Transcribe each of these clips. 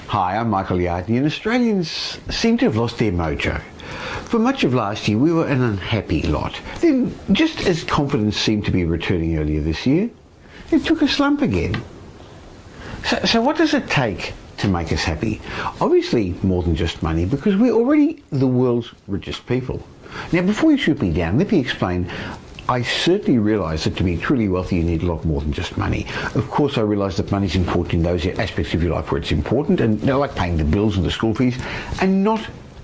Hi, I'm Michael Yardney, and Australians seem to have lost their mojo. For much of last year, we were an unhappy lot. Then, just as confidence seemed to be returning earlier this year, it took a slump again. So what does it take to make us happy? Obviously, more than just money, because we're already the world's richest people. Now, before you shoot me down, let me explain. I certainly realise that to be truly wealthy you need a lot more than just money. Of course I realise that money's important in those aspects of your life where it's important, and like paying the bills and the school fees, and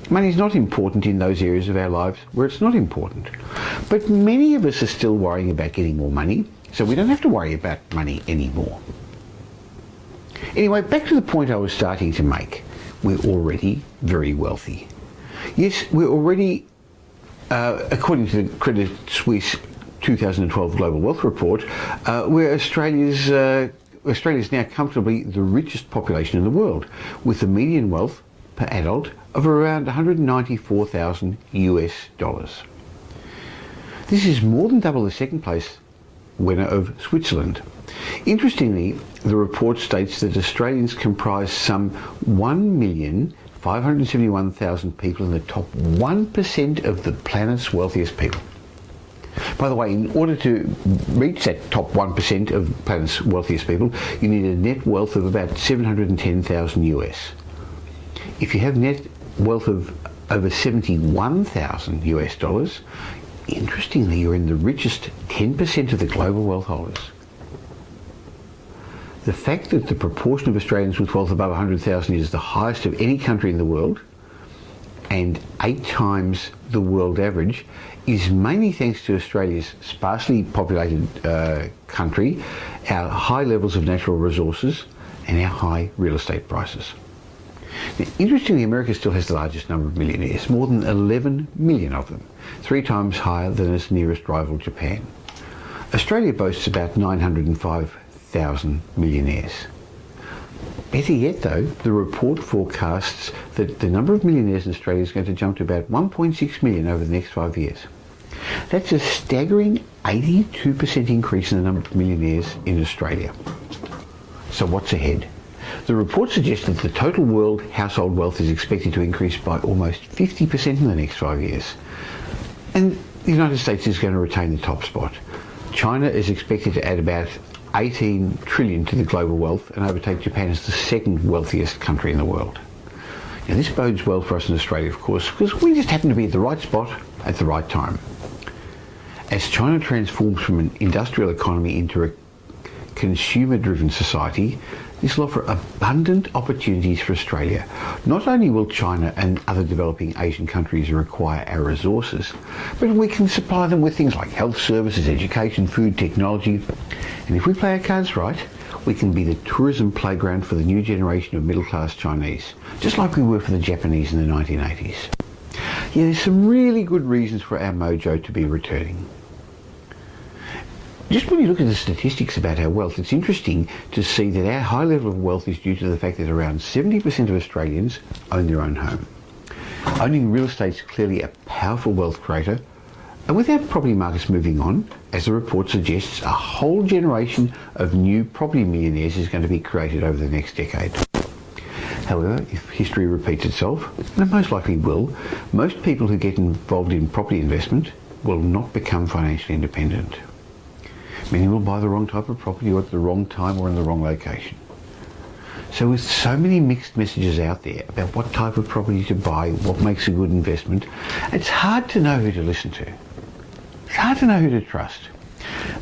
money's not important in those areas of our lives where it's not important. But many of us are still worrying about getting more money, so we don't have to worry about money anymore. Anyway, back to the point I was starting to make. We're already very wealthy. Yes, we're already, according to the Credit Suisse 2012 Global Wealth Report, where Australia's now comfortably the richest population in the world, with a median wealth per adult of around $194,000 US. This is more than double the second place winner of Switzerland. Interestingly, the report states that Australians comprise some 1,571,000 people in the top 1% of the planet's wealthiest people. By the way, in order to reach that top 1% of the planet's wealthiest people, you need a net wealth of about $710,000 US. If you have net wealth of over $71,000 US, interestingly, you're in the richest 10% of the global wealth holders. The fact that the proportion of Australians with wealth above 100,000 is the highest of any country in the world, and 8 times the world average, is mainly thanks to Australia's sparsely populated country, our high levels of natural resources, and our high real estate prices. Now, interestingly, America still has the largest number of millionaires, more than 11 million of them, 3 times higher than its nearest rival, Japan. Australia boasts about 905,000 millionaires. Better yet though, the report forecasts that the number of millionaires in Australia is going to jump to about 1.6 million over the next 5 years. That's a staggering 82% increase in the number of millionaires in Australia. So what's ahead? The report suggests that the total world household wealth is expected to increase by almost 50% in the next 5 years. And the United States is going to retain the top spot. China is expected to add about 18 trillion to the global wealth and overtake Japan as the second wealthiest country in the world. Now this bodes well for us in Australia, of course, because we just happen to be at the right spot at the right time. As China transforms from an industrial economy into a consumer-driven society, this will offer abundant opportunities for Australia. Not only will China and other developing Asian countries require our resources, but we can supply them with things like health services, education, food, technology. And if we play our cards right, we can be the tourism playground for the new generation of middle-class Chinese, just like we were for the Japanese in the 1980s. Yeah, there's some really good reasons for our mojo to be returning. Just when you look at the statistics about our wealth, it's interesting to see that our high level of wealth is due to the fact that around 70% of Australians own their own home. Owning real estate is clearly a powerful wealth creator, and with our property markets moving on, as the report suggests, a whole generation of new property millionaires is going to be created over the next decade. However, if history repeats itself, and it most likely will, most people who get involved in property investment will not become financially independent. Many will buy the wrong type of property, or at the wrong time, or in the wrong location. So with so many mixed messages out there about what type of property to buy, what makes a good investment, it's hard to know who to listen to. It's hard to know who to trust.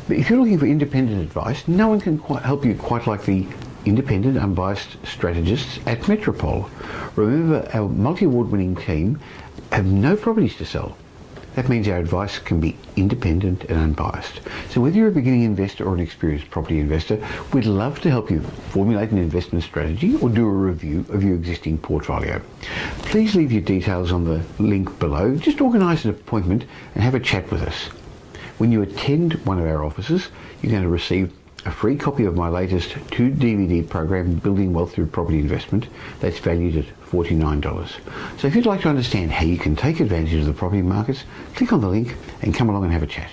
But if you're looking for independent advice, no one can help you quite like the independent, unbiased strategists at Metropole. Remember, our multi-award winning team have no properties to sell. That means our advice can be independent and unbiased. So whether you're a beginning investor or an experienced property investor, we'd love to help you formulate an investment strategy or do a review of your existing portfolio. Please leave your details on the link below. Just organise an appointment and have a chat with us. When you attend one of our offices, you're going to receive a free copy of my latest 2-DVD program, Building Wealth Through Property Investment, that's valued at $49. So if you'd like to understand how you can take advantage of the property markets, click on the link and come along and have a chat.